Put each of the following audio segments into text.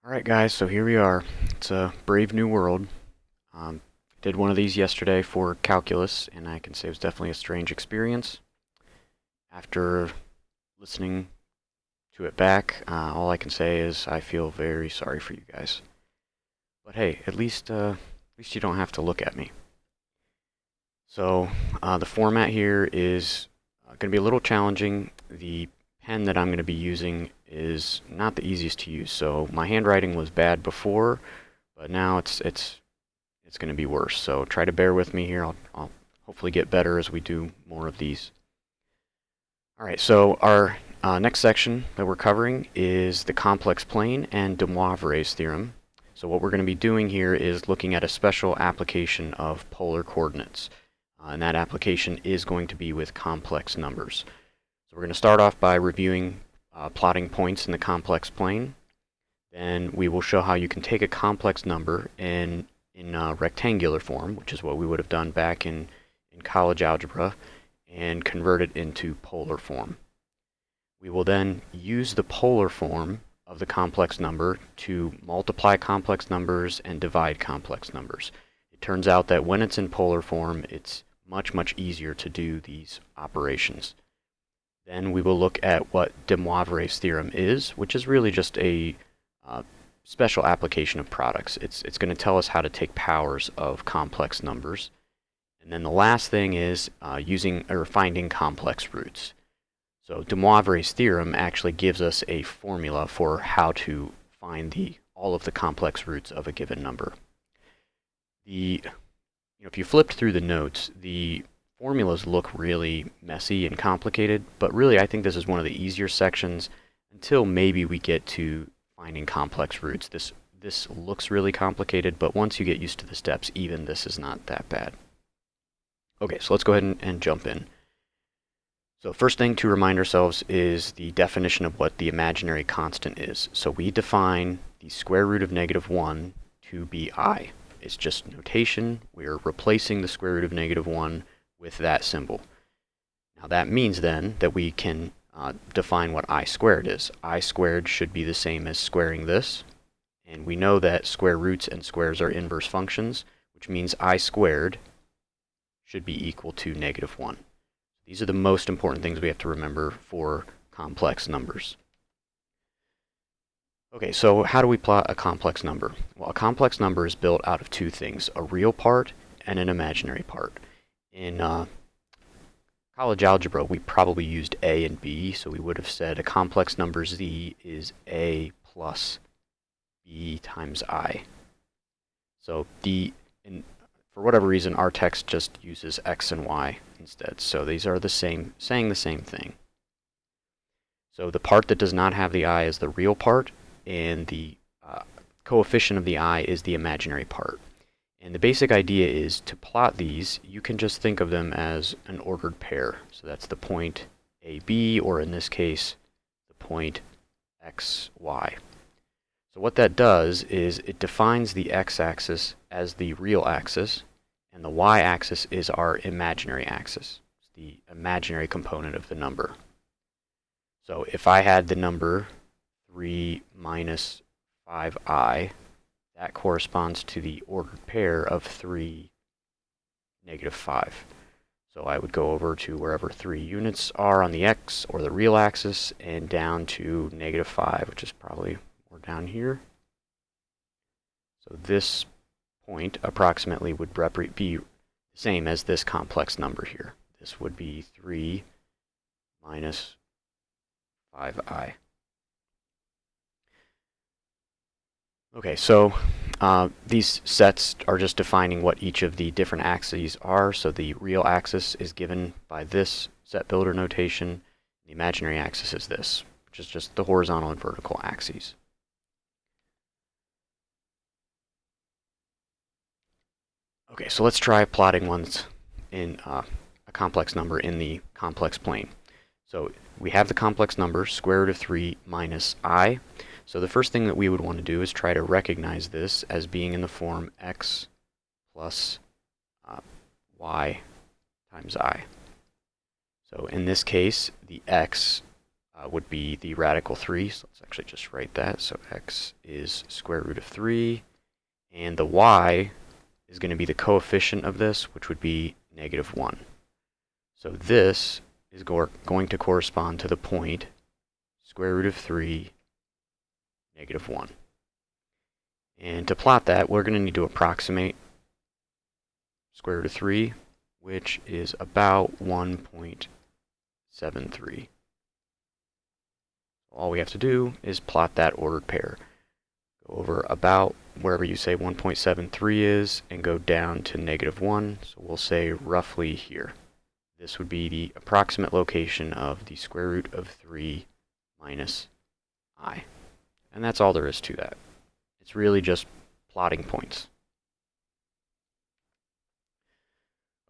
Alright guys, so here we are. It's a brave new world. Did one of these yesterday for calculus, and I can say it was definitely a strange experience. After listening to it back, all I can say is I feel very sorry for you guys. But hey, at least you don't have to look at me. So the format here is going to be a little challenging. The pen that I'm going to be using is not the easiest to use. So my handwriting was bad before, but now it's going to be worse. So try to bear with me here. I'll hopefully get better as we do more of these. All right, so our next section that we're covering is the complex plane and DeMoivre's theorem. So what we're going to be doing here is looking at a special application of polar coordinates. And that application is going to be with complex numbers. So we're going to start off by reviewing plotting points in the complex plane. Then we will show how you can take a complex number in rectangular form, which is what we would have done back in college algebra, and convert it into polar form. We will then use the polar form of the complex number to multiply complex numbers and divide complex numbers. It turns out that when it's in polar form, it's much easier to do these operations. Then we will look at what DeMoivre's theorem is, which is really just a special application of products. It's going to tell us how to take powers of complex numbers. And then the last thing is finding complex roots. So DeMoivre's theorem actually gives us a formula for how to find all of the complex roots of a given number. If you flipped through the notes, the formulas look really messy and complicated, but really I think this is one of the easier sections until maybe we get to finding complex roots. This looks really complicated, but once you get used to the steps, even this is not that bad. Okay, so let's go ahead and jump in. So first thing to remind ourselves is the definition of what the imaginary constant is. So we define the square root of -1 to be I. It's just notation. We're replacing the square root of -1 with that symbol. Now that means then that we can define what I squared is. I squared should be the same as squaring this. And we know that square roots and squares are inverse functions, which means I squared should be equal to -1. These are the most important things we have to remember for complex numbers. Okay, so how do we plot a complex number? Well, a complex number is built out of two things, a real part and an imaginary part. In college algebra, we probably used A and B, so we would have said a complex number Z is A plus B times I. So for whatever reason, our text just uses X and Y instead. So these are the same, saying the same thing. So the part that does not have the I is the real part, and the coefficient of the I is the imaginary part. And the basic idea is to plot these, you can just think of them as an ordered pair. So that's the point AB, or in this case, the point XY. So what that does is it defines the x-axis as the real axis, and the y-axis is our imaginary axis. It's the imaginary component of the number. So if I had the number 3 minus 5i, that corresponds to the ordered pair of 3, -5. So I would go over to wherever 3 units are on the x, or the real axis, and down to -5, which is probably more down here. So this point approximately would be the same as this complex number here. This would be 3 minus 5i. Okay, so these sets are just defining what each of the different axes are. So the real axis is given by this set builder notation. The imaginary axis is this, which is just the horizontal and vertical axes. Okay, so let's try plotting ones in a complex number in the complex plane. So we have the complex number, square root of 3 minus I. So the first thing that we would want to do is try to recognize this as being in the form x plus y times I. So in this case, the x would be the radical 3. So let's actually just write that. So x is square root of 3. And the y is going to be the coefficient of this, which would be negative 1. So this is going to correspond to the point square root of 3, negative 1. And to plot that, we're going to need to approximate square root of 3, which is about 1.73. All we have to do is plot that ordered pair. Go over about wherever you say 1.73 is and go down to negative 1. So we'll say roughly here. This would be the approximate location of the square root of 3 minus I. And that's all there is to that. It's really just plotting points.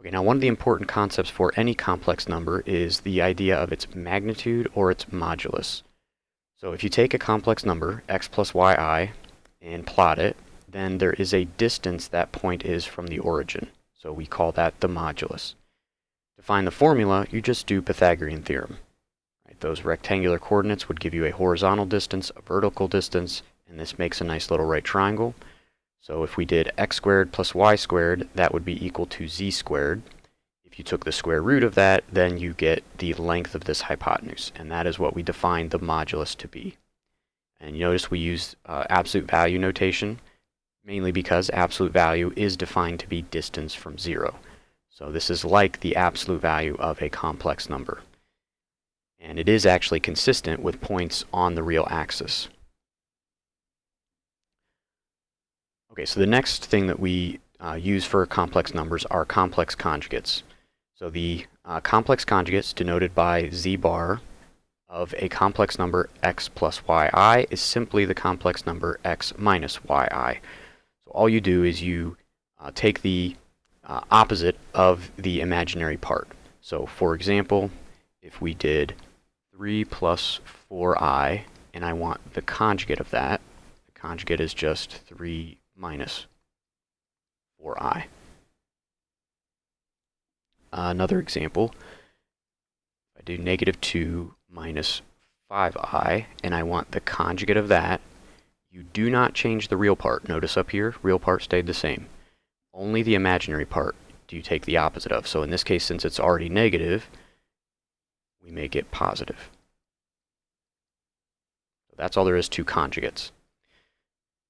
Okay, now one of the important concepts for any complex number is the idea of its magnitude or its modulus. So if you take a complex number, x plus yi, and plot it, then there is a distance that point is from the origin. So we call that the modulus. To find the formula, you just do Pythagorean theorem. Right? Those rectangular coordinates would give you a horizontal distance, a vertical distance, and this makes a nice little right triangle. So if we did x squared plus y squared, that would be equal to z squared. If you took the square root of that, then you get the length of this hypotenuse, and that is what we define the modulus to be. And you notice we use absolute value notation, mainly because absolute value is defined to be distance from 0. So this is like the absolute value of a complex number. And it is actually consistent with points on the real axis. Okay, so the next thing that we use for complex numbers are complex conjugates. So the complex conjugates, denoted by z bar, of a complex number x plus yi is simply the complex number x minus yi. So all you do is you take the opposite of the imaginary part. So for example, if we did 3 plus 4i, and I want the conjugate of that, the conjugate is just 3 minus 4i. Another example, if I do negative 2 minus 5i, and I want the conjugate of that, you do not change the real part. Notice up here, real part stayed the same. Only the imaginary part do you take the opposite of. So in this case, since it's already negative, we make it positive. So that's all there is to conjugates.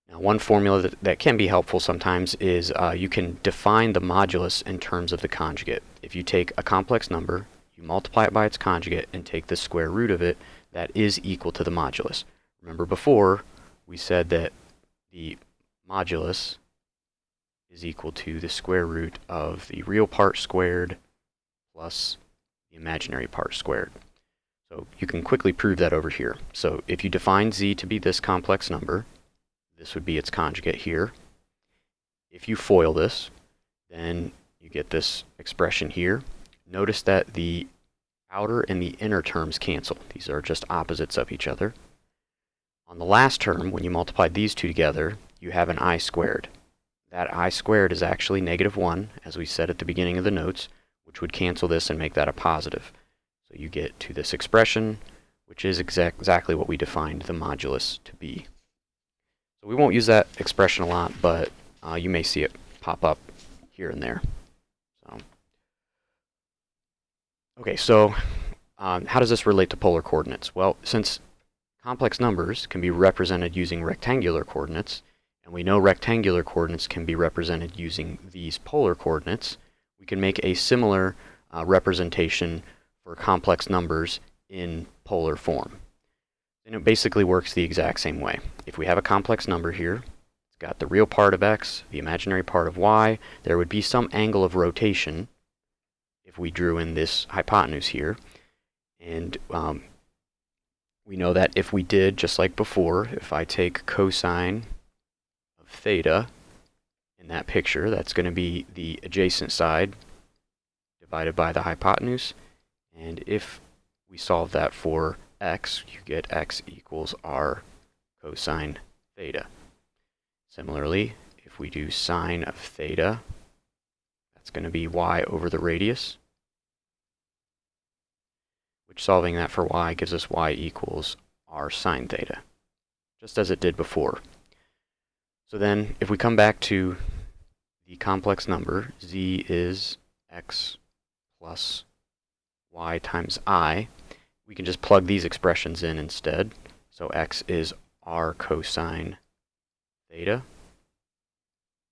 Now, one formula that can be helpful sometimes is you can define the modulus in terms of the conjugate. If you take a complex number, you multiply it by its conjugate and take the square root of it, that is equal to the modulus. Remember before, we said that the modulus is equal to the square root of the real part squared plus the imaginary part squared. So you can quickly prove that over here. So if you define z to be this complex number, this would be its conjugate here. If you FOIL this, then you get this expression here. Notice that the outer and the inner terms cancel. These are just opposites of each other. On the last term, when you multiply these two together, you have an I squared. That I squared is actually negative 1, as we said at the beginning of the notes, which would cancel this and make that a positive. So you get to this expression, which is exactly what we defined the modulus to be. So we won't use that expression a lot, but you may see it pop up here and there. Okay, so how does this relate to polar coordinates? Well, since complex numbers can be represented using rectangular coordinates, and we know rectangular coordinates can be represented using these polar coordinates, we can make a similar representation for complex numbers in polar form. And it basically works the exact same way. If we have a complex number here, it's got the real part of x, the imaginary part of y, there would be some angle of rotation if we drew in this hypotenuse here. And we know that if we did, just like before, if I take cosine of theta in that picture, that's going to be the adjacent side divided by the hypotenuse. And if we solve that for x, you get x equals r cosine theta. Similarly, if we do sine of theta, that's going to be y over the radius, which solving that for y gives us y equals r sine theta, just as it did before. So then, if we come back to the complex number, z is x plus y times I, we can just plug these expressions in instead. So x is r cosine theta,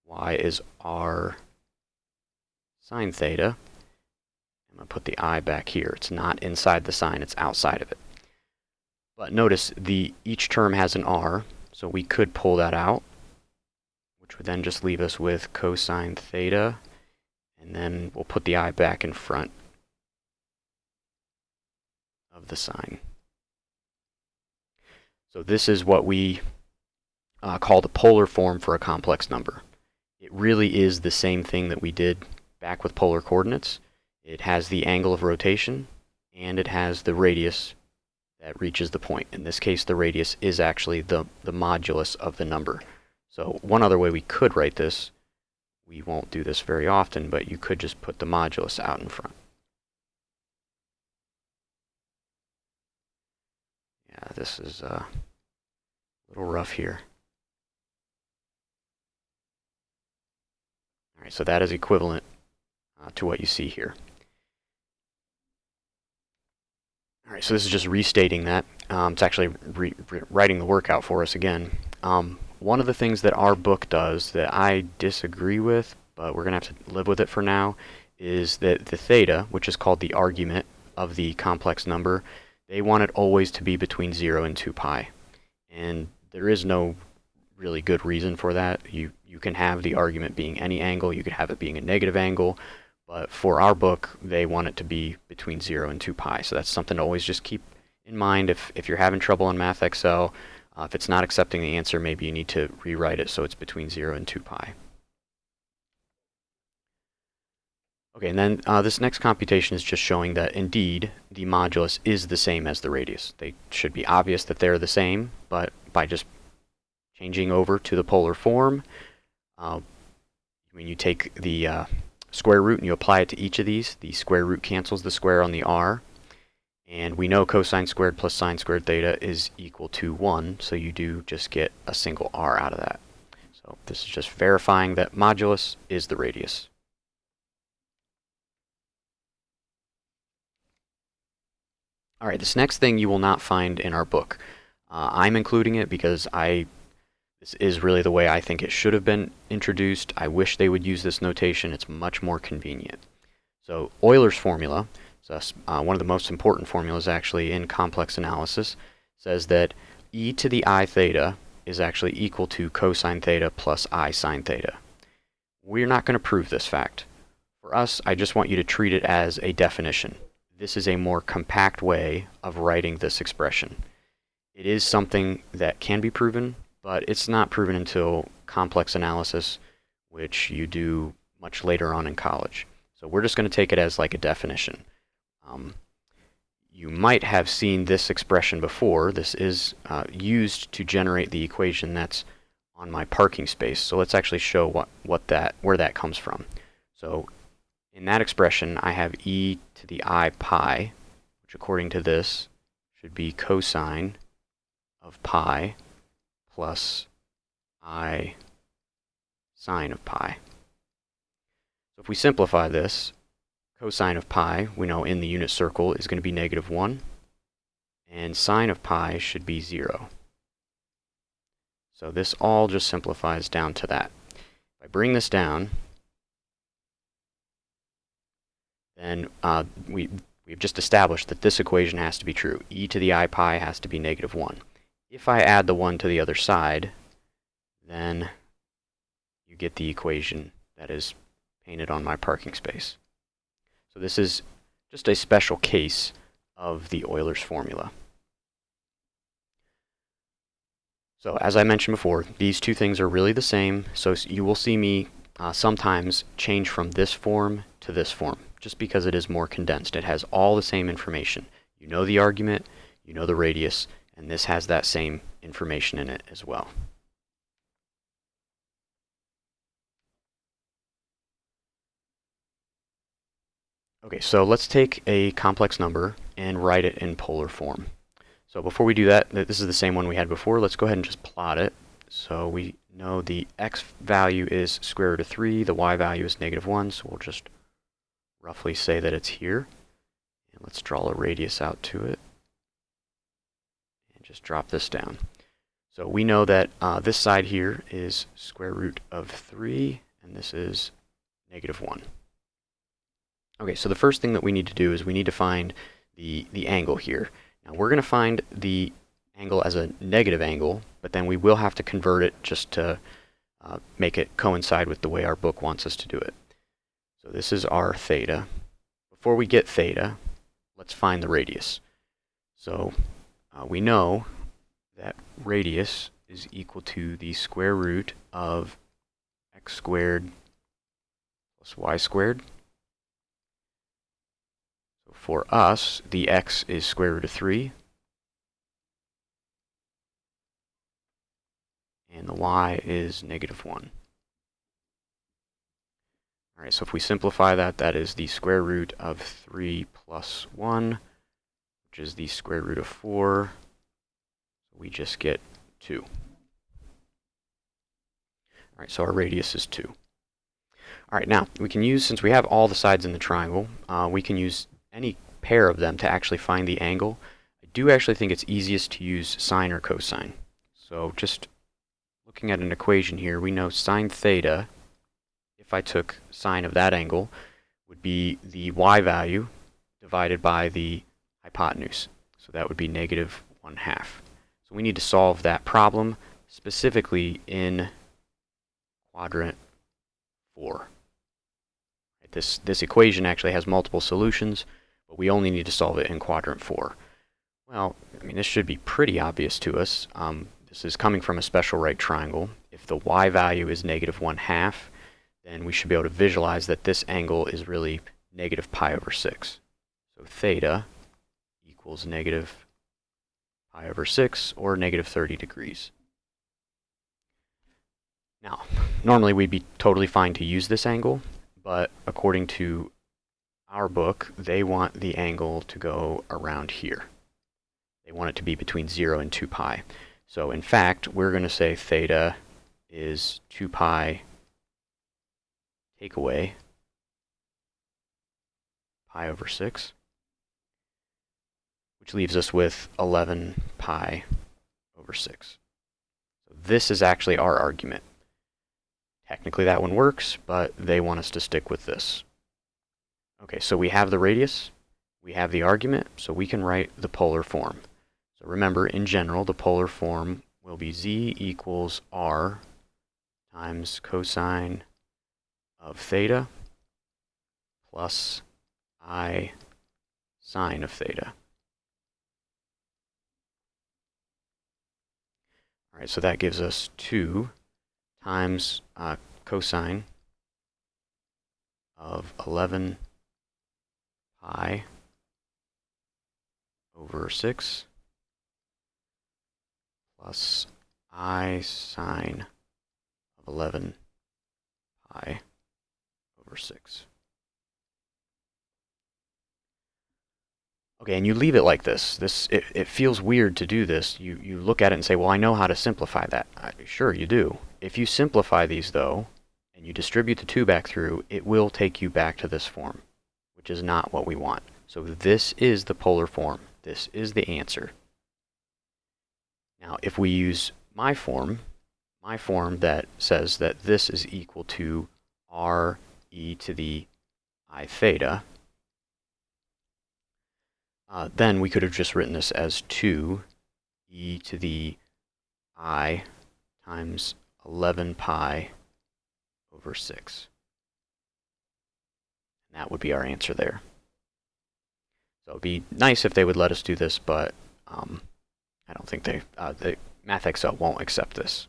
y is r sine theta. I'm going to put the I back here. It's not inside the sign, it's outside of it. But notice each term has an r, so we could pull that out, which would then just leave us with cosine theta, and then we'll put the I back in front of the sign. So this is what we call the polar form for a complex number. It really is the same thing that we did back with polar coordinates. It has the angle of rotation, and it has the radius that reaches the point. In this case, the radius is actually the modulus of the number. So one other way we could write this, we won't do this very often, but you could just put the modulus out in front. Yeah, this is a little rough here. All right, so that is equivalent to what you see here. All right, so this is just restating that. It's actually writing the workout for us again. One of the things that our book does that I disagree with, but we're going to have to live with it for now, is that the theta, which is called the argument of the complex number, they want it always to be between 0 and 2 pi. And there is no really good reason for that. You can have the argument being any angle, you could have it being a negative angle, but for our book, they want it to be between 0 and 2 pi. So that's something to always just keep in mind if you're having trouble in Math Excel. If it's not accepting the answer, maybe you need to rewrite it so it's between 0 and 2 pi. Okay, and then this next computation is just showing that indeed the modulus is the same as the radius. They should be obvious that they're the same, but by just changing over to the polar form, when you take the square root and you apply it to each of these, the square root cancels the square on the r. And we know cosine squared plus sine squared theta is equal to 1, so you do just get a single r out of that. So this is just verifying that modulus is the radius. All right, this next thing you will not find in our book. I'm including it because this is really the way I think it should have been introduced. I wish they would use this notation. It's much more convenient. So Euler's formula, so one of the most important formulas actually in complex analysis, says that e to the I theta is actually equal to cosine theta plus I sine theta. We're not going to prove this fact. For us, I just want you to treat it as a definition. This is a more compact way of writing this expression. It is something that can be proven, but it's not proven until complex analysis, which you do much later on in college. So we're just going to take it as like a definition. You might have seen this expression before. This is used to generate the equation that's on my parking space. So let's actually show where that comes from. So in that expression, I have e to the I pi, which according to this should be cosine of pi plus I sine of pi. So if we simplify this, cosine of pi, we know in the unit circle, is going to be -1, and sine of pi should be 0. So this all just simplifies down to that. If I bring this down, then we've just established that this equation has to be true. E to the I pi has to be -1. If I add the 1 to the other side, then you get the equation that is painted on my parking space. So this is just a special case of the Euler's formula. So as I mentioned before, these two things are really the same. So you will see me sometimes change from this form to this form, just because it is more condensed. It has all the same information. You know the argument, you know the radius, and this has that same information in it as well. Okay, so let's take a complex number and write it in polar form. So before we do that, this is the same one we had before. Let's go ahead and just plot it. So we know the x value is square root of 3, the y value is -1, so we'll just roughly say that it's here. And let's draw a radius out to it. And just drop this down. So we know that this side here is square root of 3, and this is -1. Okay, so the first thing that we need to do is we need to find the angle here. Now we're going to find the angle as a negative angle, but then we will have to convert it just to make it coincide with the way our book wants us to do it. So this is our theta. Before we get theta, let's find the radius. So we know that radius is equal to the square root of x squared plus y squared. So for us, the x is square root of 3, and the y is -1. All right, so if we simplify that, that is the square root of 3 plus 1, which is the square root of 4. So we just get 2. All right, so our radius is 2. All right, now we can use, since we have all the sides in the triangle, we can use any pair of them to actually find the angle. I do actually think it's easiest to use sine or cosine. So just looking at an equation here, we know sine theta, if I took sine of that angle, would be the y value divided by the hypotenuse. So that would be -1/2. So we need to solve that problem specifically in quadrant 4. This equation actually has multiple solutions, but we only need to solve it in quadrant 4. Well, I mean, this should be pretty obvious to us. This is coming from a special right triangle. If the y value is -1/2, then we should be able to visualize that this angle is really -pi/6. So theta equals -pi/6, or -30 degrees. Now, normally we'd be totally fine to use this angle, but according to our book, they want the angle to go around here. They want it to be between 0 and 2 pi. So in fact, we're going to say theta is 2 pi take away pi/6, which leaves us with 11 pi/6. So this is actually our argument. Technically that one works, but they want us to stick with this. Okay, so we have the radius, we have the argument, so we can write the polar form. So remember, in general, the polar form will be z equals r times cosine of theta plus I sine of theta. All right, so that gives us 2 times cosine of 11 pi/6 plus I sine of 11 pi/6. Okay, and you leave it like this. It feels weird to do this. You look at it and say, well, I know how to simplify that. Sure, you do. If you simplify these, though, and you distribute the 2 back through, it will take you back to this form, which is not what we want. So this is the polar form. This is the answer. Now, if we use my form that says that this is equal to r e to the I theta, then we could have just written this as 2 e to the I times 11 pi/6. And that would be our answer there. So it'd be nice if they would let us do this, but I don't think the Math Excel won't accept this.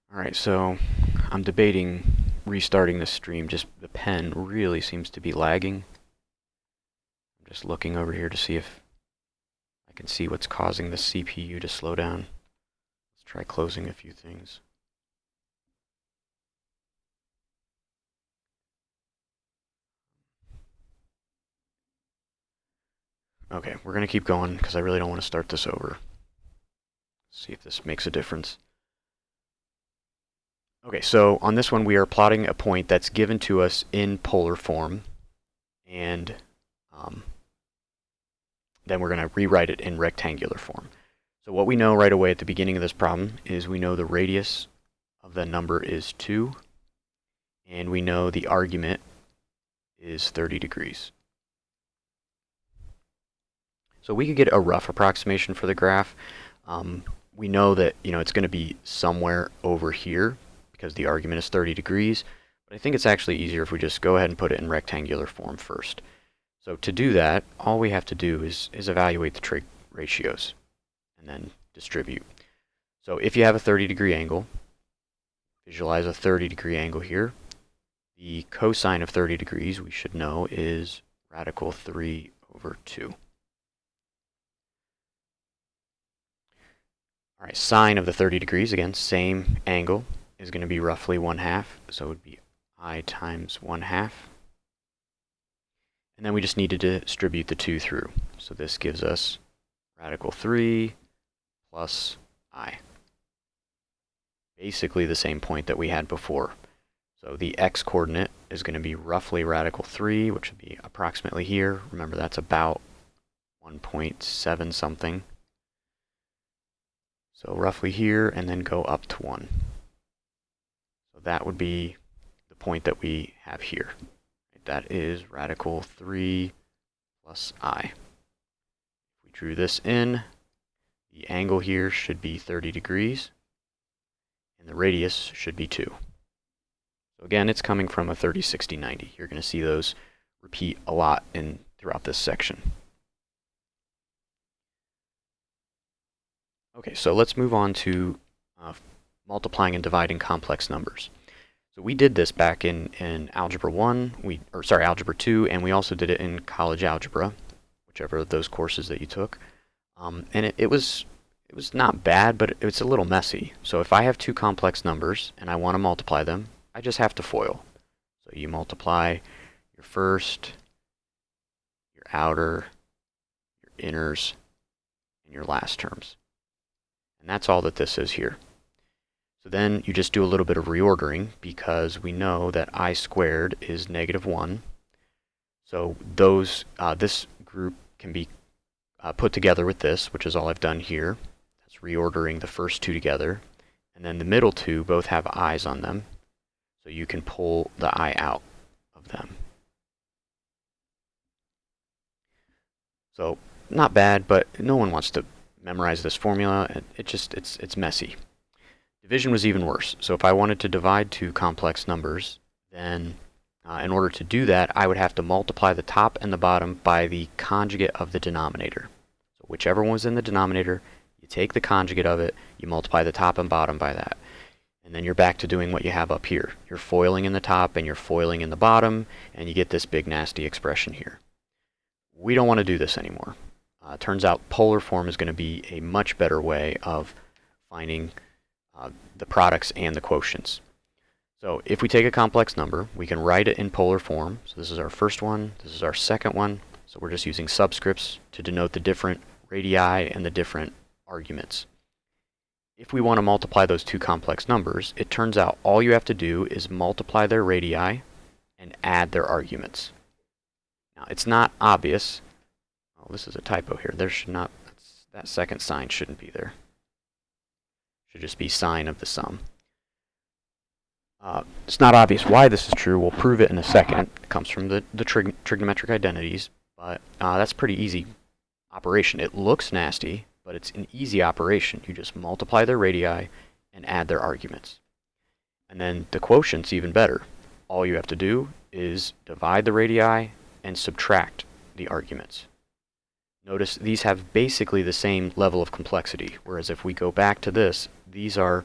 All right, so I'm debating restarting the stream. Just the pen really seems to be lagging. I'm just looking over here to see if I can see what's causing the CPU to slow down. Let's try closing a few things. Okay, we're going to keep going because I really don't want to start this over. See if this makes a difference. Okay, so on this one we are plotting a point that's given to us in polar form, and then we're going to rewrite it in rectangular form. So what we know right away at the beginning of this problem is we know the radius of the number is 2, and we know the argument is 30 degrees. So we could get a rough approximation for the graph. We know that it's going to be somewhere over here because the argument is 30 degrees, but I think it's actually easier if we just go ahead and put it in rectangular form first. So to do that, all we have to do is evaluate the trig ratios and then distribute. So if you have a 30-degree angle, visualize a 30-degree angle here. The cosine of 30 degrees, we should know, is radical 3 over 2. All right, sine of the 30 degrees, again, same angle, is going to be roughly 1/2, so it would be I times 1/2. And then we just need to distribute the 2 through. So this gives us radical 3 plus I. Basically the same point that we had before. So the x-coordinate is going to be roughly radical 3, which would be approximately here. Remember, that's about 1.7 something. So roughly here, and then go up to 1. So that would be the point that we have here. That is radical 3 plus I. If we drew this in, the angle here should be 30 degrees, and the radius should be 2. So again, it's coming from a 30, 60, 90. You're going to see those repeat a lot throughout this section. Okay, so let's move on to multiplying and dividing complex numbers. So we did this back in Algebra 1, Algebra 2, and we also did it in college algebra, whichever of those courses that you took. And it was not bad, but it's a little messy. So if I have two complex numbers and I want to multiply them, I just have to FOIL. So you multiply your first, your outer, your inners, and your last terms. And that's all that this is here. So then you just do a little bit of reordering because we know that I squared is -1. So this group can be put together with this, which is all I've done here. That's reordering the first two together. And then the middle two both have i's on them. So you can pull the I out of them. So not bad, but no one wants to memorize this formula. It's messy. Division was even worse. So if I wanted to divide two complex numbers, then in order to do that, I would have to multiply the top and the bottom by the conjugate of the denominator. So whichever one was in the denominator, you take the conjugate of it, you multiply the top and bottom by that. And then you're back to doing what you have up here. You're foiling in the top and you're foiling in the bottom, and you get this big nasty expression here. We don't want to do this anymore. Turns out polar form is going to be a much better way of finding the products and the quotients. So if we take a complex number, we can write it in polar form. So this is our first one, this is our second one. So we're just using subscripts to denote the different radii and the different arguments. If we want to multiply those two complex numbers, it turns out all you have to do is multiply their radii and add their arguments. Now it's not obvious. Oh, this is a typo here. There should not, that second sign shouldn't be there. Should just be sine of the sum. It's not obvious why this is true. We'll prove it in a second. It comes from the trigonometric identities, but that's pretty easy operation. It looks nasty, but it's an easy operation. You just multiply their radii and add their arguments. And then the quotient's even better. All you have to do is divide the radii and subtract the arguments. Notice these have basically the same level of complexity, whereas if we go back to this, these are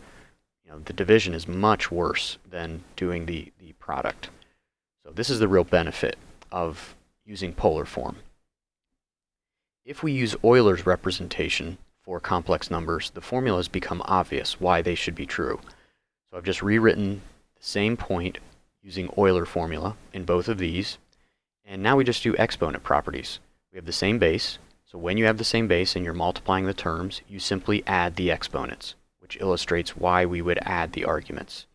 the division is much worse than doing the product. So this is the real benefit of using polar form. If we use Euler's representation for complex numbers, the formulas become obvious why they should be true. So I've just rewritten the same point using Euler formula in both of these, and now we just do exponent properties. We have the same base, so when you have the same base and you're multiplying the terms, you simply add the exponents, which illustrates why we would add the arguments.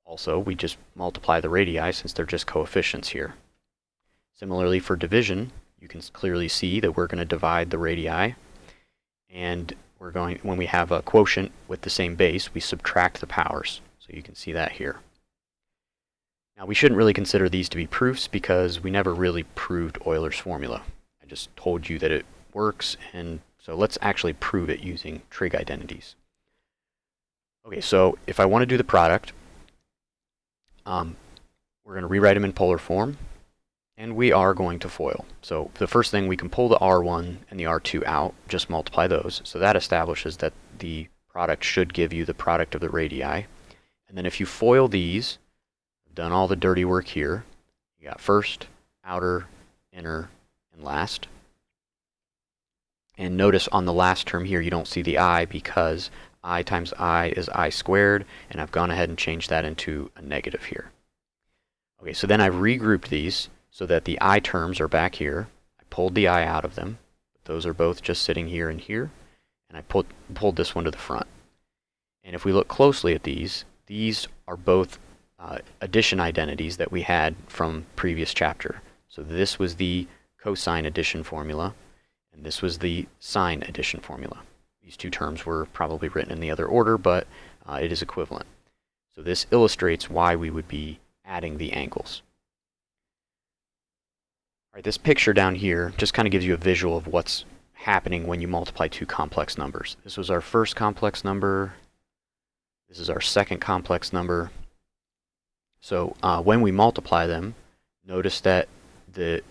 Also, we just multiply the radii since they're just coefficients here. Similarly for division, you can clearly see that we're going to divide the radii, and when we have a quotient with the same base, we subtract the powers. So you can see that here. Now we shouldn't really consider these to be proofs because we never really proved Euler's formula. I just told you that it works, and so let's actually prove it using trig identities. Okay, so if I want to do the product, we're going to rewrite them in polar form, and we are going to FOIL. So the first thing, we can pull the R1 and the R2 out, just multiply those. So that establishes that the product should give you the product of the radii. And then if you FOIL these, I've done all the dirty work here. You got first, outer, inner, and last. And notice on the last term here, you don't see the I because I times I is I squared, and I've gone ahead and changed that into a negative here. Okay, so then I've regrouped these so that the I terms are back here. I pulled the I out of them. Those are both just sitting here and here, and I pulled this one to the front. And if we look closely at these are both addition identities that we had from previous chapter. So this was the cosine addition formula, and this was the sine addition formula. These two terms were probably written in the other order, but it is equivalent. So this illustrates why we would be adding the angles. All right, this picture down here just kind of gives you a visual of what's happening when you multiply two complex numbers. This was our first complex number. This is our second complex number. So when we multiply them, notice that the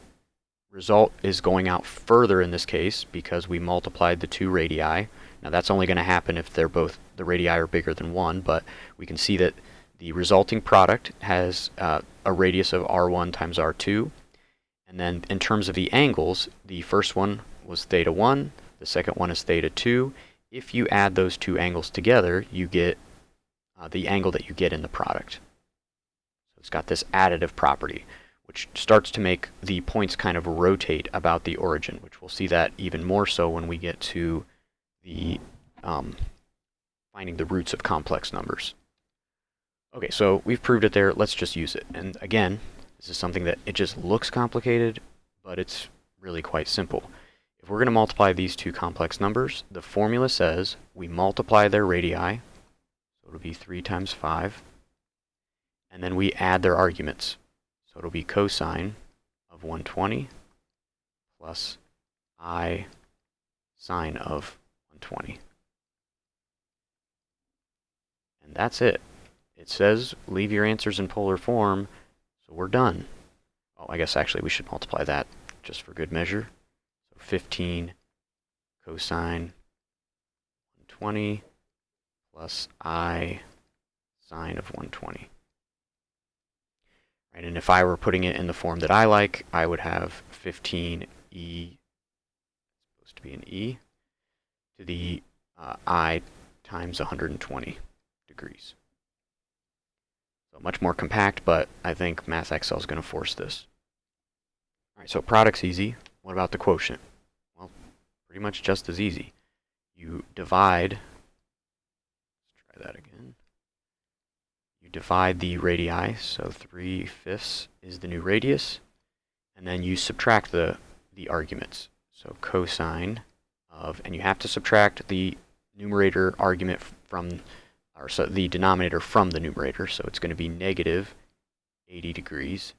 result is going out further in this case because we multiplied the two radii. Now that's only going to happen if they're both, the radii are bigger than 1, but we can see that the resulting product has a radius of r1 times r2. And then in terms of the angles, the first one was theta 1, the second one is theta 2. If you add those two angles together, you get the angle that you get in the product. So it's got this additive property, which starts to make the points kind of rotate about the origin, which we'll see that even more so when we get to the finding the roots of complex numbers. Okay, so we've proved it there. Let's just use it. And again, this is something that it just looks complicated, but it's really quite simple. If we're going to multiply these two complex numbers, the formula says we multiply their radii, so it'll be 3 times 5, and then we add their arguments. So it'll be cosine of 120 plus I sine of 120. And that's it. It says leave your answers in polar form, so we're done. Oh, I guess actually we should multiply that just for good measure. So 15 cosine 120 plus I sine of 120. Right, and if I were putting it in the form that I like, I would have 15e, supposed to be an e, to the I times 120 degrees. So much more compact, but I think MathXL is going to force this. All right, so product's easy. What about the quotient? Well, pretty much just as easy. You divide, let's try that again. You divide the radii, so 3/5 is the new radius, and then you subtract the arguments. So cosine of, and you have to subtract the numerator argument from, or so the denominator from the numerator, so it's going to be negative 80 degrees.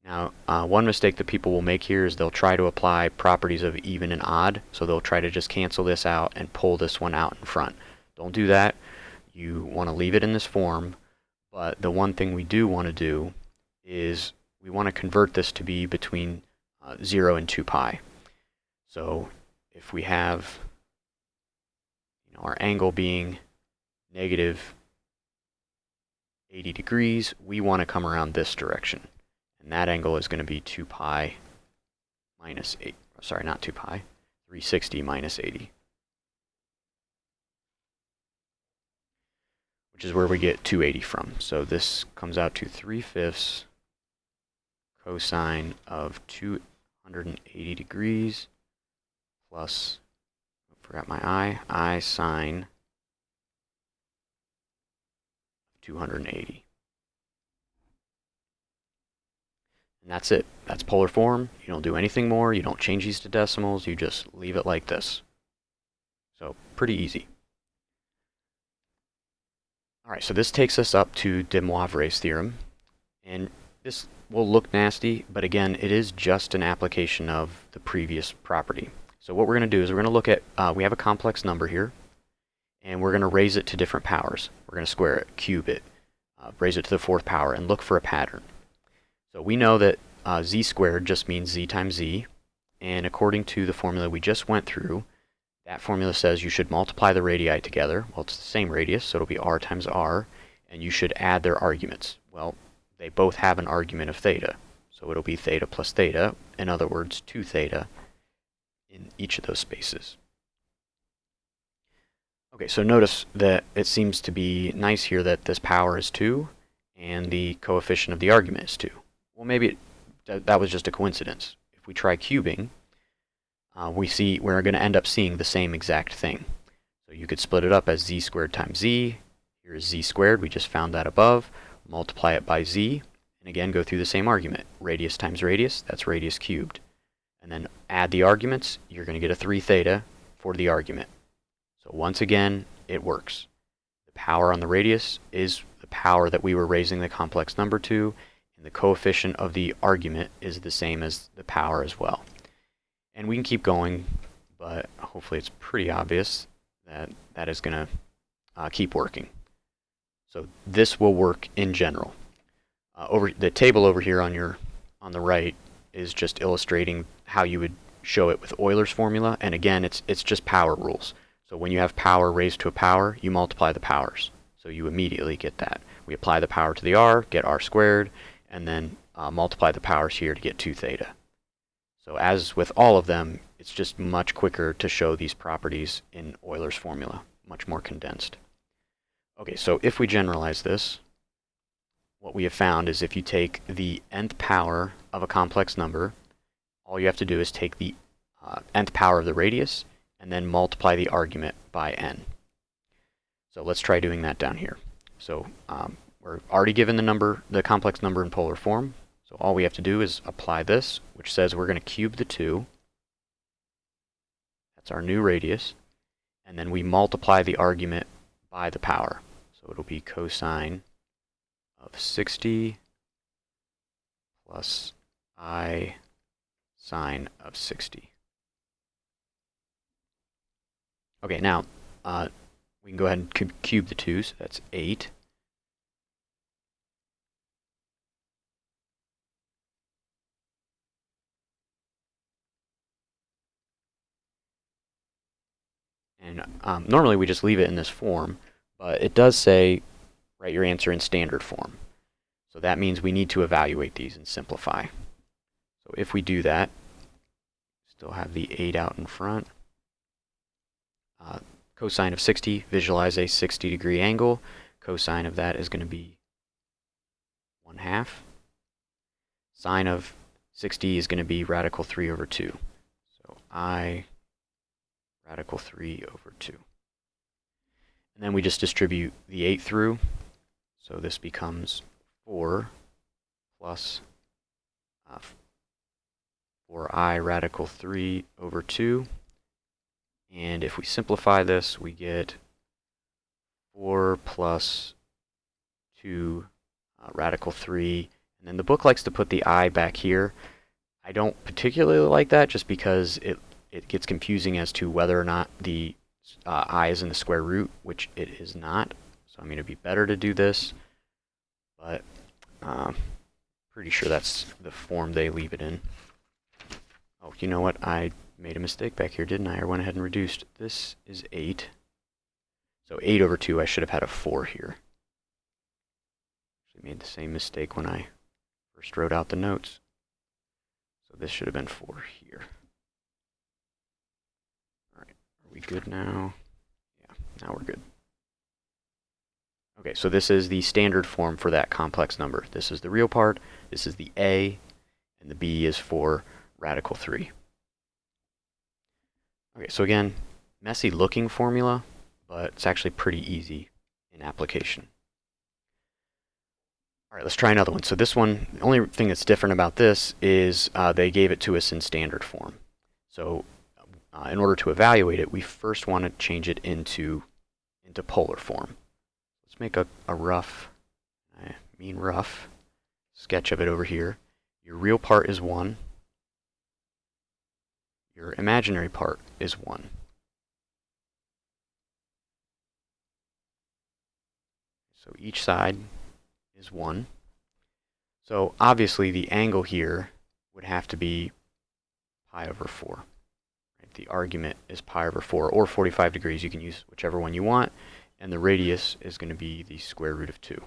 Now, one mistake that people will make here is they'll try to apply properties of even and odd, so they'll try to just cancel this out and pull this one out in front. Don't do that. You want to leave it in this form, but the one thing we do want to do is we want to convert this to be between 0 and 2 pi. So if we have our angle being negative 80 degrees, we want to come around this direction. And that angle is going to be 2 pi minus 8. Sorry, not 2 pi. 360 minus 80. Which is where we get 280 from. So this comes out to 3/5 cosine of 280 degrees plus, forgot my I sine 280. And that's it. That's polar form. You don't do anything more. You don't change these to decimals. You just leave it like this. So pretty easy. All right, so this takes us up to DeMoivre's theorem. And this will look nasty, but again, it is just an application of the previous property. So what we're going to do is we're going to look at, we have a complex number here, and we're going to raise it to different powers. We're going to square it, cube it, raise it to the 4th power, and look for a pattern. So we know that z squared just means z times z, and according to the formula we just went through, that formula says you should multiply the radii together. Well, it's the same radius, so it'll be r times r, and you should add their arguments. Well, they both have an argument of theta, so it'll be theta plus theta, in other words, 2 theta in each of those spaces. Okay, so notice that it seems to be nice here that this power is 2, and the coefficient of the argument is 2. Well, maybe that was just a coincidence. If we try cubing, we're going to end up seeing the same exact thing. So you could split it up as z squared times z. Here's z squared, we just found that above. Multiply it by z, and again go through the same argument. Radius times radius, that's radius cubed. And then add the arguments, you're going to get a 3 theta for the argument. So once again, it works. The power on the radius is the power that we were raising the complex number to, and the coefficient of the argument is the same as the power as well. And we can keep going, but hopefully it's pretty obvious that that is going to keep working. So this will work in general. Over the table over here on the right is just illustrating how you would show it with Euler's formula, and again, it's just power rules. So when you have power raised to a power, you multiply the powers. So you immediately get that. We apply the power to the r, get r squared, and then multiply the powers here to get 2 theta. So as with all of them, it's just much quicker to show these properties in Euler's formula, much more condensed. Okay, so if we generalize this, what we have found is if you take the nth power of a complex number, all you have to do is take the nth power of the radius and then multiply the argument by n. So let's try doing that down here. So we're already given the complex number in polar form. So all we have to do is apply this, which says we're going to cube the 2. That's our new radius. And then we multiply the argument by the power. So it'll be cosine of 60 plus I sine of 60. Okay, now we can go ahead and cube the 2, so that's 8. And normally we just leave it in this form, but it does say write your answer in standard form. So that means we need to evaluate these and simplify. So if we do that, still have the 8 out in front. Cosine of 60, visualize a 60-degree angle. Cosine of that is going to be 1/2. Sine of 60 is going to be radical 3 over 2. So I radical 3 over 2. And then we just distribute the 8 through. So this becomes 4 plus 4i radical 3 over 2. And if we simplify this, we get 4 plus 2 radical 3. And then the book likes to put the I back here. I don't particularly like that just because it gets confusing as to whether or not the I is in the square root, which it is not. So I'm going to be better to do this, but pretty sure that's the form they leave it in. Oh, you know what? I made a mistake back here, didn't I? I went ahead and reduced. This is 8. So 8 over 2, I should have had a 4 here. Actually made the same mistake when I first wrote out the notes. So this should have been 4 here. All right, are we good now? Yeah, now we're good. Okay, so this is the standard form for that complex number. This is the real part, this is the A, and the B is for radical 3. Okay, so again, messy looking formula, but it's actually pretty easy in application. All right, let's try another one. So this one, the only thing that's different about this is they gave it to us in standard form. So in order to evaluate it, we first want to change it into polar form. Let's make a rough, I mean rough, sketch of it over here. Your real part is 1. Your imaginary part is 1. So each side is 1. So obviously the angle here would have to be pi over 4. Right? The argument is pi over 4 or 45 degrees. You can use whichever one you want. And the radius is going to be the square root of 2.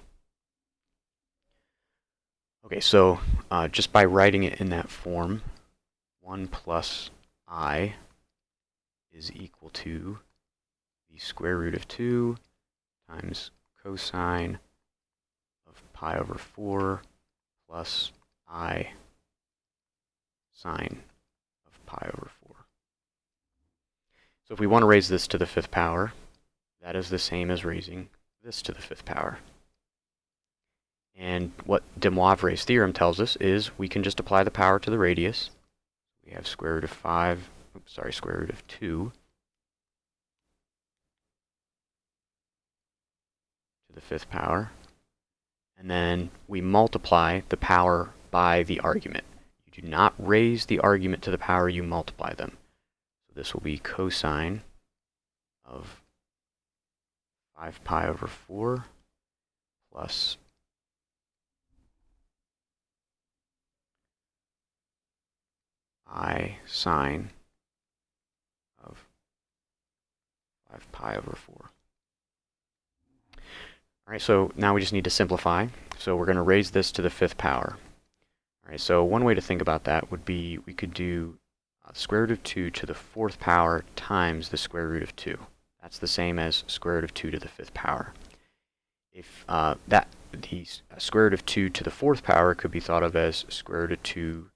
Okay, so just by writing it in that form, 1 plus I is equal to the square root of 2 times cosine of pi over 4 plus I sine of pi over 4. So if we want to raise this to the 5th power, that is the same as raising this to the 5th power. And what DeMoivre's theorem tells us is we can just apply the power to the radius. We have square root of 5, square root of 2 to the 5th power. And then we multiply the power by the argument. You do not raise the argument to the power, you multiply them. So this will be cosine of 5 pi over 4 plus I sine of 5 pi over 4. All right, so now we just need to simplify. So we're going to raise this to the 5th power. All right, so one way to think about that would be we could do square root of 2 to the 4th power times the square root of 2. That's the same as square root of 2 to the 5th power. If the square root of 2 to the 4th power could be thought of as square root of 2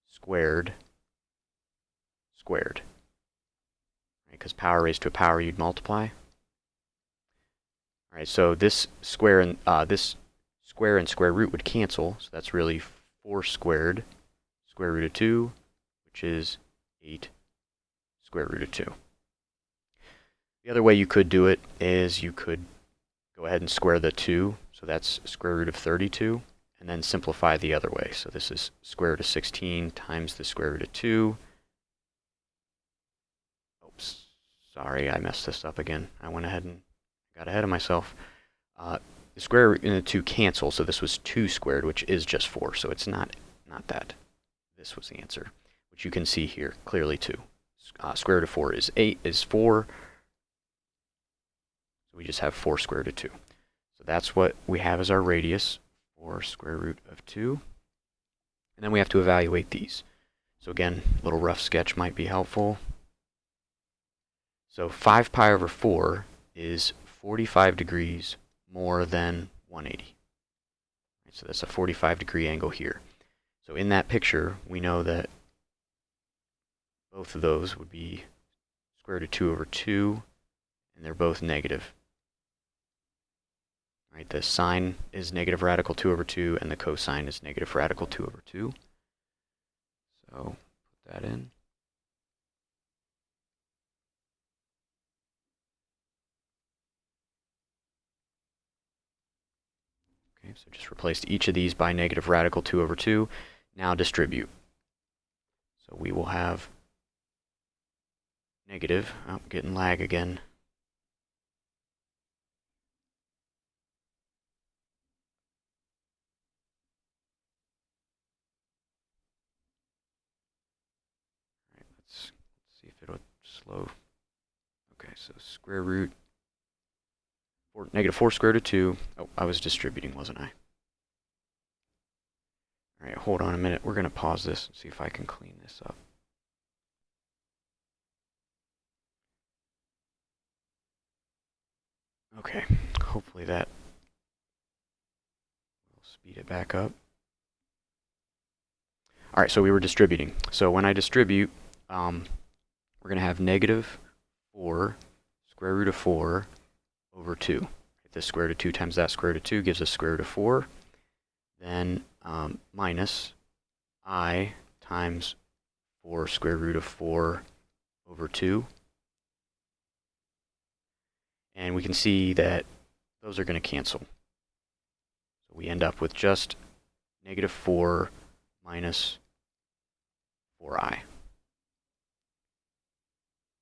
squared, right? Because power raised to a power you'd multiply. All right, so this square and square root would cancel, so that's really 4 squared square root of 2, which is 8 square root of 2. The other way you could do it is you could go ahead and square the 2, so that's square root of 32, and then simplify the other way. So this is square root of 16 times the square root of 2. Oops, sorry, I messed this up again. I went ahead and got ahead of myself. The square root and the 2 cancel, so this was 2 squared, which is just 4, so it's not that. This was the answer, which you can see here clearly too. Square root of 4 is 4, so we just have 4 square root of 2. So that's what we have as our radius for square root of 2. And then we have to evaluate these. So again, a little rough sketch might be helpful. So 5 pi over 4 is 45 degrees more than 180. Right, so that's a 45 degree angle here. So in that picture, we know that both of those would be square root of 2 over 2, and they're both negative. Right, the sine is negative radical 2 over 2, and the cosine is negative radical 2 over 2. So put that in. Okay, so just replaced each of these by negative radical 2 over 2. Now distribute. So we will have negative, getting lag again. All right, let's slow. Okay, so square root, negative 4 square root of 2. Oh, I was distributing, wasn't I? All right, hold on a minute. We're going to pause this and see if I can clean this up. Okay, hopefully that will speed it back up. All right, so we were distributing. So when I distribute, we're going to have negative 4 square root of 4 over 2. If the square root of 2 times that square root of 2 gives us square root of 4. Then minus I times 4 square root of 4 over 2. And we can see that those are going to cancel. So we end up with just negative 4 minus 4i.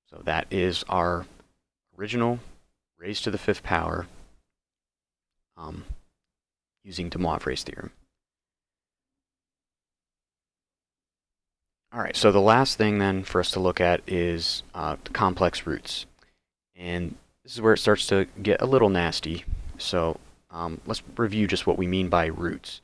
So that is our original raised to the 5th power using DeMoivre's theorem. All right, so the last thing then for us to look at is the complex roots. And this is where it starts to get a little nasty. So let's review just what we mean by roots.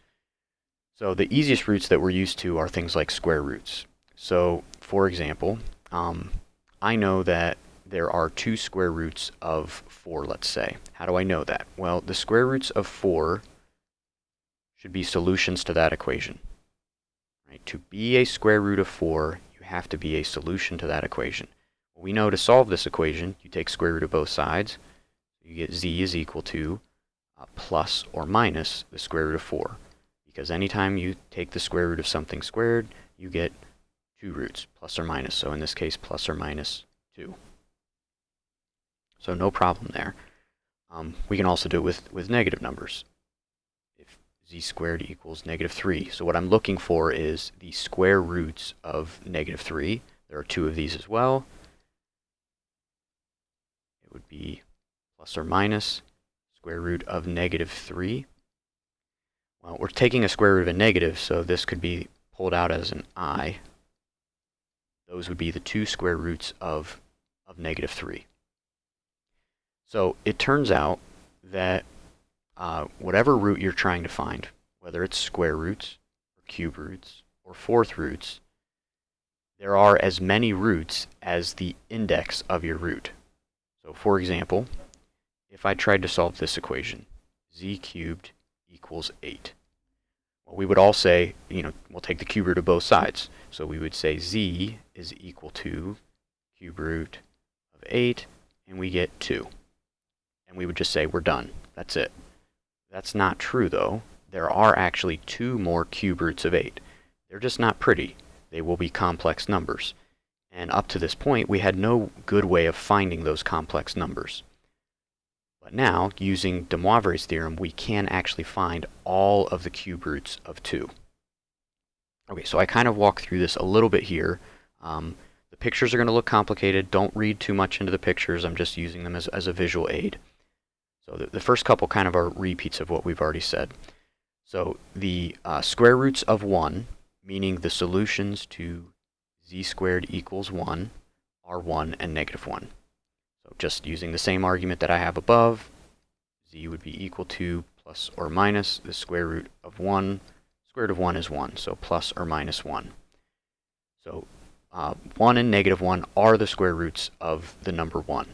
So the easiest roots that we're used to are things like square roots. So for example, I know that there are 2 square roots of 4, let's say. How do I know that? Well, the square roots of 4 should be solutions to that equation. Right? To be a square root of 4, you have to be a solution to that equation. Well, we know to solve this equation, you take square root of both sides. You get z is equal to plus or minus the square root of 4. Because anytime you take the square root of something squared, you get 2 roots, plus or minus. So in this case, plus or minus 2. So no problem there. We can also do it with negative numbers. If z squared equals negative 3. So what I'm looking for is the square roots of negative 3. There are 2 of these as well. It would be plus or minus square root of negative 3. Well, we're taking a square root of a negative, so this could be pulled out as an I. Those would be the 2 square roots of negative 3. So it turns out that whatever root you're trying to find, whether it's square roots, or cube roots, or 4th roots, there are as many roots as the index of your root. So for example, if I tried to solve this equation, z cubed equals 8. Well, we would all say, we'll take the cube root of both sides. So we would say z is equal to cube root of 8, and we get 2. And we would just say we're done. That's it. That's not true, though. There are actually 2 more cube roots of 8. They're just not pretty. They will be complex numbers. And up to this point, we had no good way of finding those complex numbers. But now, using DeMoivre's theorem, we can actually find all of the cube roots of 2. Okay, so I kind of walked through this a little bit here. The pictures are going to look complicated. Don't read too much into the pictures. I'm just using them as a visual aid. So the first couple kind of are repeats of what we've already said. So the square roots of 1, meaning the solutions to z squared equals 1, are 1 and negative 1. So just using the same argument that I have above, z would be equal to plus or minus the square root of 1. Square root of 1 is 1, so plus or minus 1. So 1 and negative 1 are the square roots of the number 1.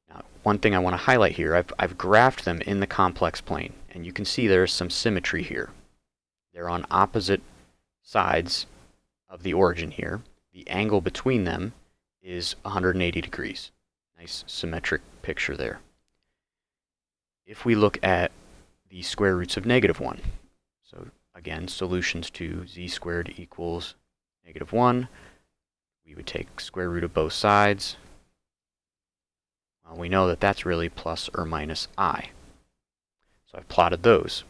Now, one thing I want to highlight here, I've graphed them in the complex plane, and you can see there's some symmetry here. They're on opposite sides of the origin here. The angle between them is 180 degrees. Nice symmetric picture there. If we look at the square roots of negative 1, so again, solutions to z squared equals negative 1, we would take square root of both sides. Well, we know that that's really plus or minus I. So I've plotted those.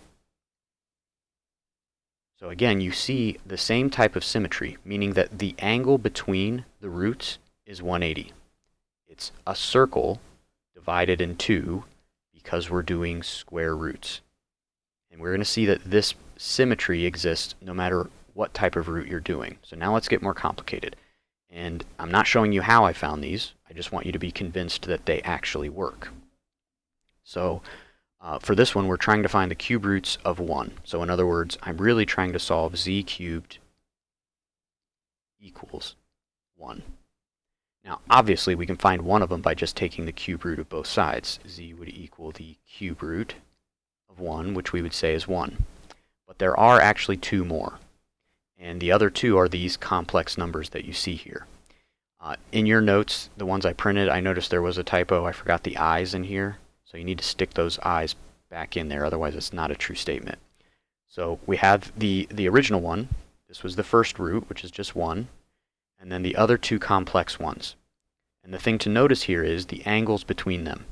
So again, you see the same type of symmetry, meaning that the angle between the roots is 180. It's a circle divided in 2 because we're doing square roots. And we're going to see that this symmetry exists no matter what type of root you're doing. So now let's get more complicated. And I'm not showing you how I found these. I just want you to be convinced that they actually work. So for this one, we're trying to find the cube roots of 1. So in other words, I'm really trying to solve z cubed equals 1. Now, obviously, we can find one of them by just taking the cube root of both sides. Z would equal the cube root of 1, which we would say is 1. But there are actually 2 more. And the other 2 are these complex numbers that you see here. In your notes, the ones I printed, I noticed there was a typo. I forgot the i's in here. So you need to stick those i's back in there, otherwise it's not a true statement. So we have the original one. This was the first root, which is just 1. And then the other 2 complex ones. And the thing to notice here is the angles between them.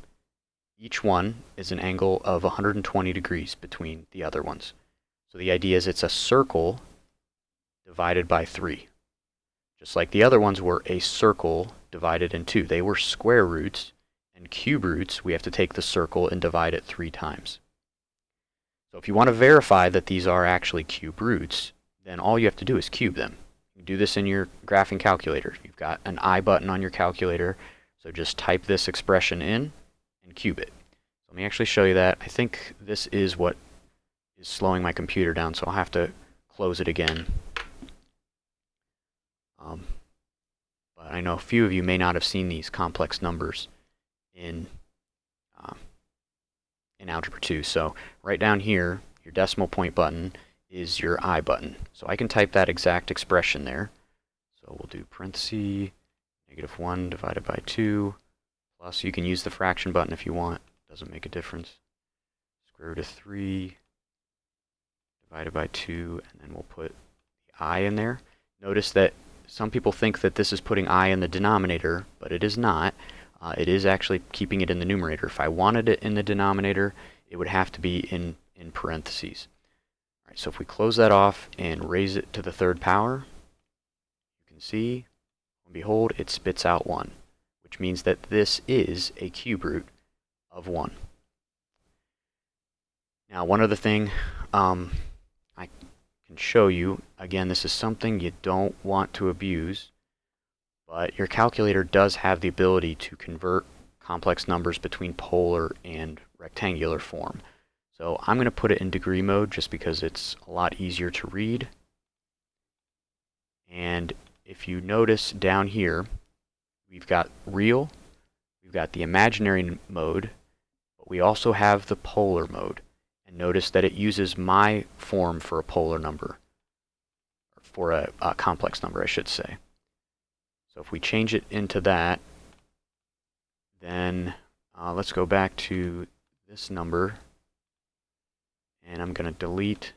Each one is an angle of 120 degrees between the other ones. So the idea is it's a circle divided by 3. Just like the other ones were a circle divided in 2. They were square roots, and cube roots, we have to take the circle and divide it 3 times. So if you want to verify that these are actually cube roots, then all you have to do is cube them. You do this in your graphing calculator. You've got an I button on your calculator, so just type this expression in and cube it. Let me actually show you that. I think this is what is slowing my computer down, so I'll have to close it again. But I know a few of you may not have seen these complex numbers in Algebra 2. So right down here, your decimal point button is your I button. So I can type that exact expression there. So we'll do parentheses, -1 divided by 2, plus you can use the fraction button if you want. Doesn't make a difference. Square root of 3 divided by 2, and then we'll put the I in there. Notice that some people think that this is putting I in the denominator, but it is not. It is actually keeping it in the numerator. If I wanted it in the denominator, it would have to be in parentheses. All right, so if we close that off and raise it to the 3rd power, you can see, and behold, it spits out 1, which means that this is a cube root of 1. Now, one other thing I can show you, again, this is something you don't want to abuse, but your calculator does have the ability to convert complex numbers between polar and rectangular form. So I'm going to put it in degree mode just because it's a lot easier to read. And if you notice down here, we've got real, we've got the imaginary mode, but we also have the polar mode. And notice that it uses my form for a polar number, or for a complex number, I should say. So if we change it into that, then let's go back to this number, and I'm going to delete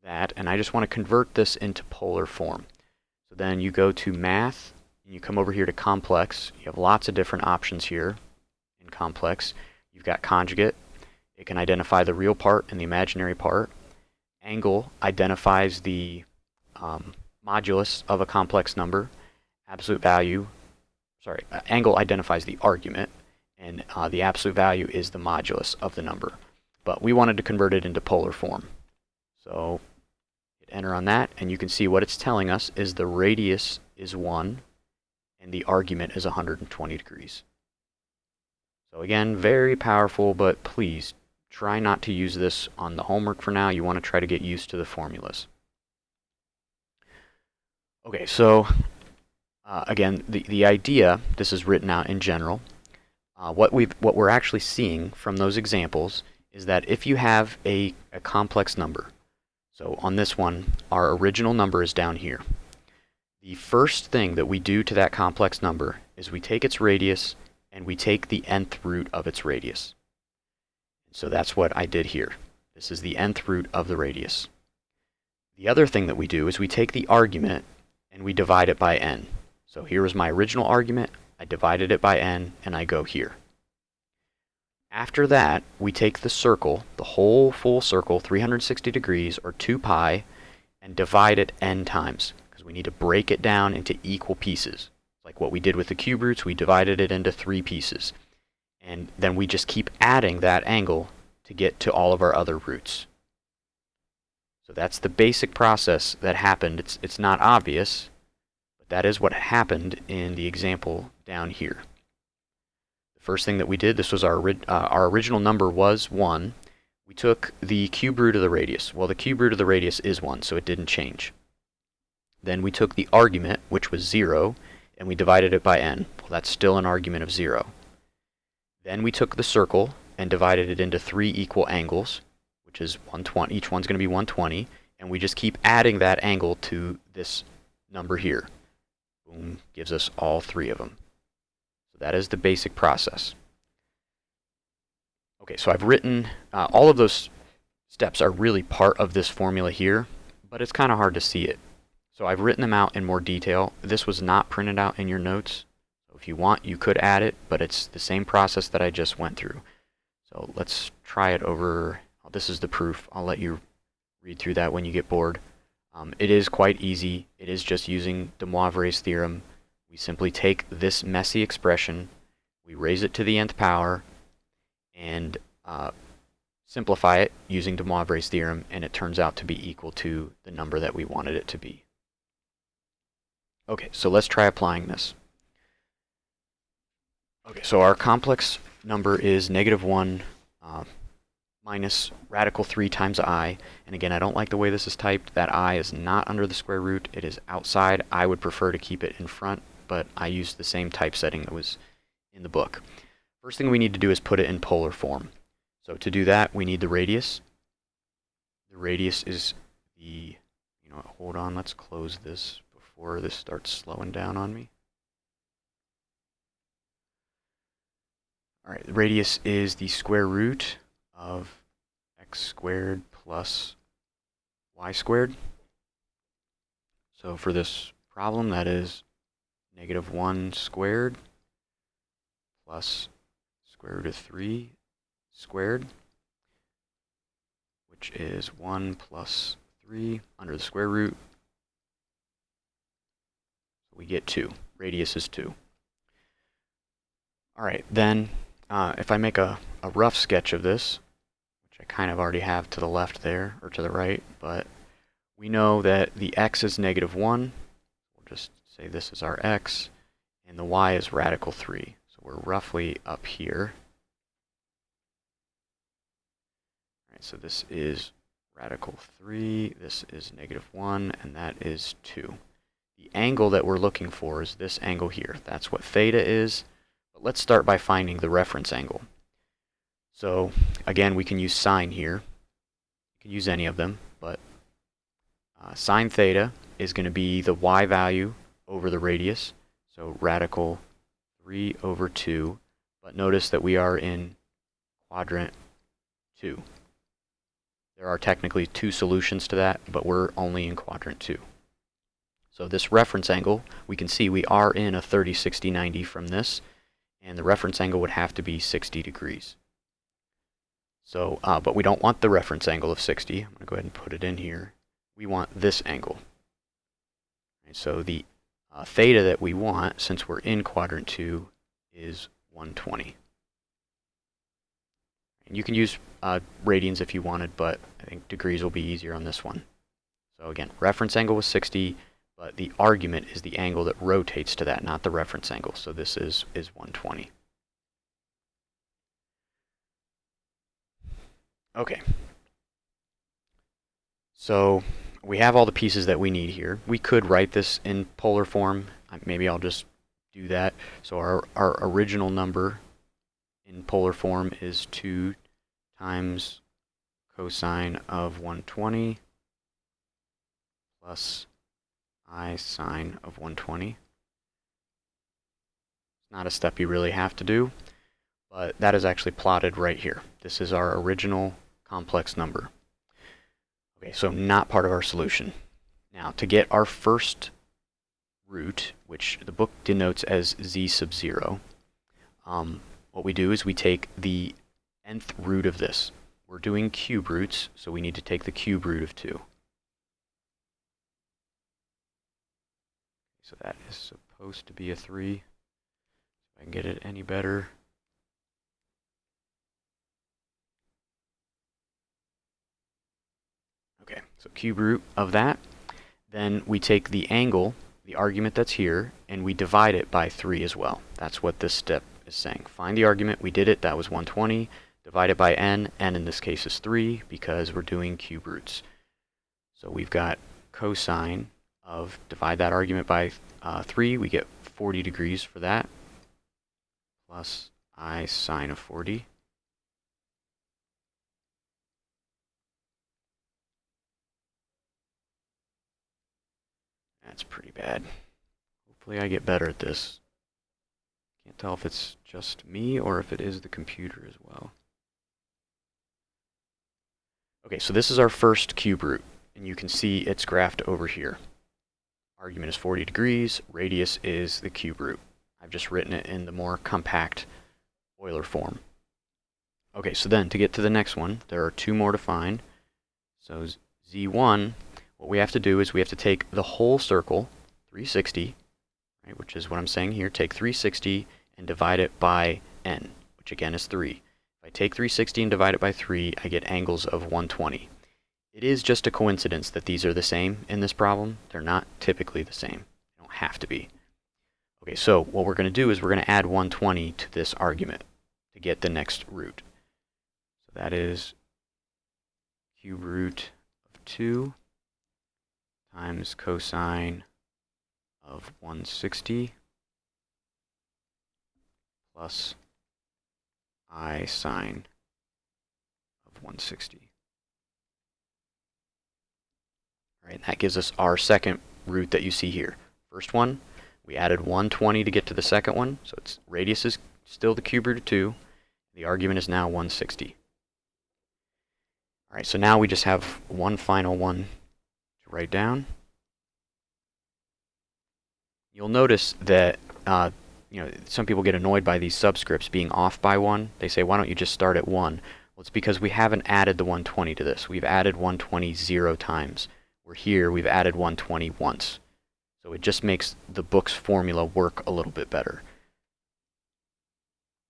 that, and I just want to convert this into polar form. So then you go to Math, and you come over here to Complex. You have lots of different options here in Complex. You've got Conjugate. It can identify the real part and the imaginary part. Angle identifies the modulus of a complex number. Absolute value, angle identifies the argument, and the absolute value is the modulus of the number. But we wanted to convert it into polar form. So hit enter on that, and you can see what it's telling us is the radius is 1, and the argument is 120 degrees. So again, very powerful, but please try not to use this on the homework for now. You want to try to get used to the formulas. Okay, so again, the idea, this is written out in general. What we're actually seeing from those examples is that if you have a complex number, so on this one, our original number is down here. The first thing that we do to that complex number is we take its radius and we take the nth root of its radius. So that's what I did here. This is the nth root of the radius. The other thing that we do is we take the argument and we divide it by n. So here was my original argument, I divided it by n, and I go here. After that, we take the circle, the whole full circle, 360 degrees, or 2 pi, and divide it n times, because we need to break it down into equal pieces. Like what we did with the cube roots, we divided it into 3 pieces. And then we just keep adding that angle to get to all of our other roots. So that's the basic process that happened. It's not obvious, But that is what happened in the example down here. The first thing that we did, this was our original number was 1. We took the cube root of the radius. Well, the cube root of the radius is 1, so it didn't change. Then we took the argument, which was 0, and we divided it by n. Well, that's still an argument of 0. Then we took the circle and divided it into 3 equal angles, which is 120. Each one's going to be 120, and we just keep adding that angle to this number here. Boom, gives us all 3 of them. So that is the basic process. Okay, so I've written, all of those steps are really part of this formula here, but it's kind of hard to see it. So I've written them out in more detail. This was not printed out in your notes. So if you want, you could add it, but it's the same process that I just went through. So let's try it over. Oh, this is the proof. I'll let you read through that when you get bored. It is quite easy. It is just using DeMoivre's theorem. We simply take this messy expression, we raise it to the nth power, and simplify it using DeMoivre's theorem, and it turns out to be equal to the number that we wanted it to be. Okay, so let's try applying this. Okay, so our complex number is -1 minus radical 3 times I. And again, I don't like the way this is typed. That I is not under the square root. It is outside. I would prefer to keep it in front, but I used the same typesetting that was in the book. First thing we need to do is put it in polar form. So to do that, we need the radius. The radius is the, hold on, let's close this before this starts slowing down on me. All right, the radius is the square root of x squared plus y squared. So for this problem, that is -1 squared plus square root of 3 squared, which is 1 plus 3 under the square root. So we get 2. Radius is 2. All right, then if I make a rough sketch of this, which I kind of already have to the left there, or to the right, but we know that the x is -1. We'll just say this is our x, and the y is radical 3. So we're roughly up here. All right, so this is radical 3, this is -1, and that is 2. The angle that we're looking for is this angle here. That's what theta is. But let's start by finding the reference angle. So again, we can use sine here. You can use any of them, but sine theta is going to be the y value over the radius. So radical 3 over 2. But notice that we are in quadrant 2. There are technically 2 solutions to that, but we're only in quadrant 2. So this reference angle, we can see we are in a 30, 60, 90 from this, and the reference angle would have to be 60 degrees. So, but we don't want the reference angle of 60. I'm going to go ahead and put it in here. We want this angle. And so the theta that we want, since we're in quadrant 2, is 120. And you can use radians if you wanted, but I think degrees will be easier on this one. So again, reference angle was 60, but the argument is the angle that rotates to that, not the reference angle. So this is 120. Okay. So we have all the pieces that we need here. We could write this in polar form. Maybe I'll just do that. So our original number in polar form is 2 times cosine of 120 plus I sine of 120. It's not a step you really have to do, but that is actually plotted right here. This is our original complex number. Okay, so not part of our solution. Now, to get our first root, which the book denotes as z sub 0, what we do is we take the nth root of this. We're doing cube roots, so we need to take the cube root of 2. So that is supposed to be a 3. If I can get it any better. Okay, so cube root of that. Then we take the angle the argument that's here, and we divide it by 3 as well. That's what this step is saying. Find the argument. We did it. That was 120. Divide it by n. N in this case is 3 because we're doing cube roots. So we've got cosine of, divide that argument by 3. We get 40 degrees for that, plus I sine of 40. That's pretty bad. Hopefully I get better at this. Can't tell if it's just me or if it is the computer as well. Okay, so this is our first cube root, and you can see it's graphed over here. Argument is 40 degrees, radius is the cube root. I've just written it in the more compact Euler form. Okay, so then to get to the next one, there are 2 more to find. So z1, what we have to do is we have to take the whole circle, 360, right, which is what I'm saying here. Take 360 and divide it by n, which again is 3. If I take 360 and divide it by 3, I get angles of 120. It is just a coincidence that these are the same in this problem. They're not typically the same. They don't have to be. Okay, so what we're going to do is we're going to add 120 to this argument to get the next root. So that is cube root of 2 times cosine of 160 plus I sine of 160. All right, and that gives us our second root that you see here. First one, we added 120 to get to the second one, so its radius is still the cube root of 2. The argument is now 160. All right, so now we just have one final one to write down. You'll notice that some people get annoyed by these subscripts being off by 1. They say, why don't you just start at 1? Well, it's because we haven't added the 120 to this. We've added 120 0 times. Where here, we've added 120 once. So it just makes the book's formula work a little bit better.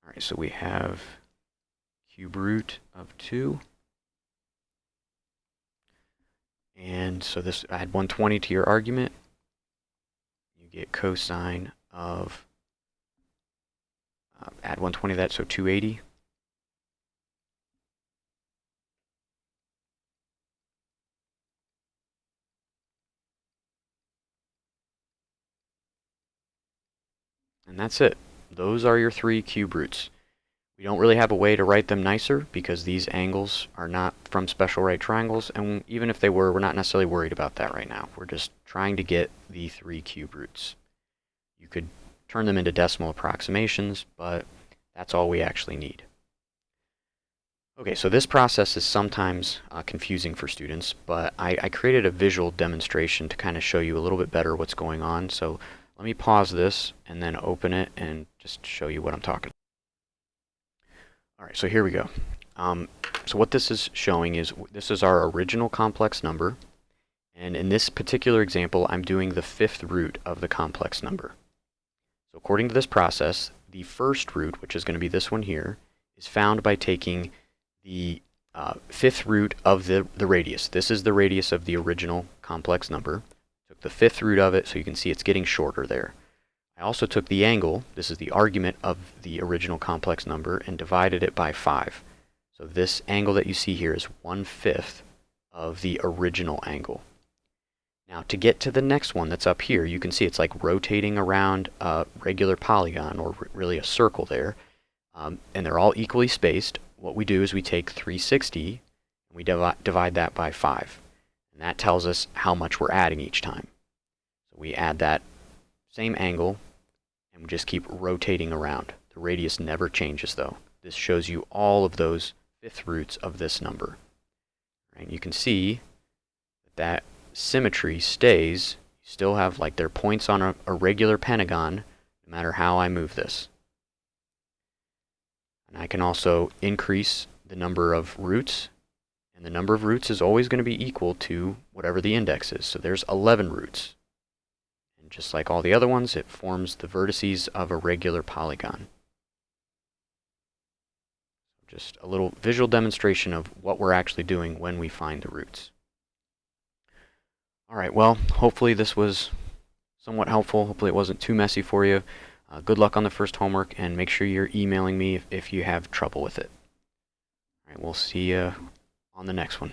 All right, so we have cube root of 2. And so this, add 120 to your argument. You get cosine of, add 120 to that, so 280. And that's it. Those are your 3 cube roots. We don't really have a way to write them nicer because these angles are not from special right triangles, and even if they were, we're not necessarily worried about that right now. We're just trying to get the 3 cube roots. You could turn them into decimal approximations, but that's all we actually need. Okay, so this process is sometimes confusing for students, but I created a visual demonstration to kind of show you a little bit better what's going on. So let me pause this and then open it and just show you what I'm talking about. All right, so here we go. So what this is showing is this is our original complex number. And in this particular example, I'm doing the 5th root of the complex number. So according to this process, the first root, which is going to be this one here, is found by taking the 5th root of the radius. This is the radius of the original complex number. Took the 5th root of it, so you can see it's getting shorter there. I also took the angle, this is the argument of the original complex number, and divided it by 5. So this angle that you see here is 1/5 of the original angle. Now to get to the next one that's up here, you can see it's like rotating around a regular polygon, or really a circle there, and they're all equally spaced. What we do is we take 360 and we divide that by 5. And that tells us how much we're adding each time. So we add that same angle, and we just keep rotating around. The radius never changes, though. This shows you all of those 5th roots of this number. Right? You can see that symmetry stays. You still have like their points on a regular pentagon, no matter how I move this. And I can also increase the number of roots, and the number of roots is always going to be equal to whatever the index is. So there's 11 roots. And just like all the other ones, it forms the vertices of a regular polygon. Just a little visual demonstration of what we're actually doing when we find the roots. All right, well, hopefully this was somewhat helpful. Hopefully it wasn't too messy for you. Good luck on the first homework, and make sure you're emailing me if you have trouble with it. All right, we'll see you on the next one.